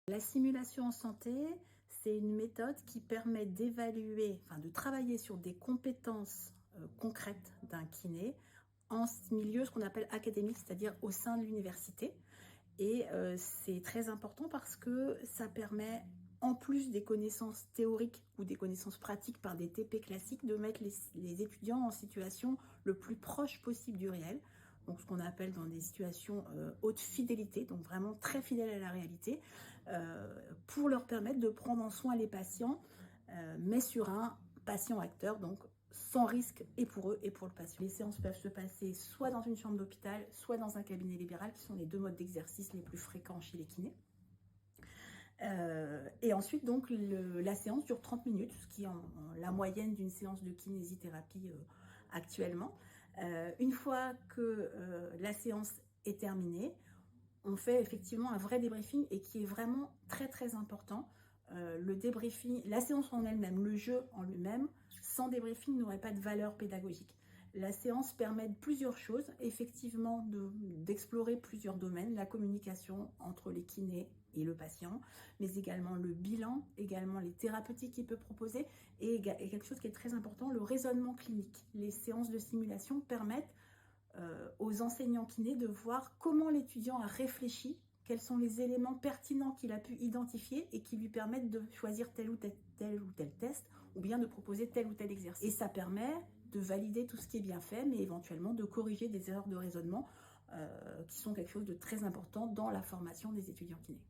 La simulation en santé, c'est une méthode qui permet d'évaluer, enfin de travailler sur des compétences concrètes d'un kiné en milieu, ce qu'on appelle académique, c'est-à-dire au sein de l'université. Et c'est très important parce que ça permet, en plus des connaissances théoriques ou des connaissances pratiques par des TP classiques, de mettre les étudiants en situation le plus proche possible du réel. Donc ce qu'on appelle dans des situations haute fidélité, donc vraiment très fidèles à la réalité, pour leur permettre de prendre en soin les patients, mais sur un patient acteur, donc sans risque et pour eux et pour le patient. Les séances peuvent se passer soit dans une chambre d'hôpital, soit dans un cabinet libéral, qui sont les deux modes d'exercice les plus fréquents chez les kinés. Et ensuite, donc, la séance dure 30 minutes, ce qui est la moyenne d'une séance de kinésithérapie actuellement. Une fois que la séance est terminée, on fait effectivement un vrai débriefing et qui est vraiment très très important. Le débriefing, la séance en elle-même, le jeu en lui-même, sans débriefing n'aurait pas de valeur pédagogique. La séance permet de plusieurs choses, effectivement d'explorer plusieurs domaines, la communication entre les kinés et le patient, mais également le bilan, également les thérapeutiques qu'il peut proposer, et quelque chose qui est très important, le raisonnement clinique. Les séances de simulation permettent aux enseignants kinés de voir comment l'étudiant a réfléchi, quels sont les éléments pertinents qu'il a pu identifier et qui lui permettent de choisir tel ou tel test, ou bien de proposer tel ou tel exercice. Et ça permet de valider tout ce qui est bien fait, mais éventuellement de corriger des erreurs de raisonnement qui sont quelque chose de très important dans la formation des étudiants kinés.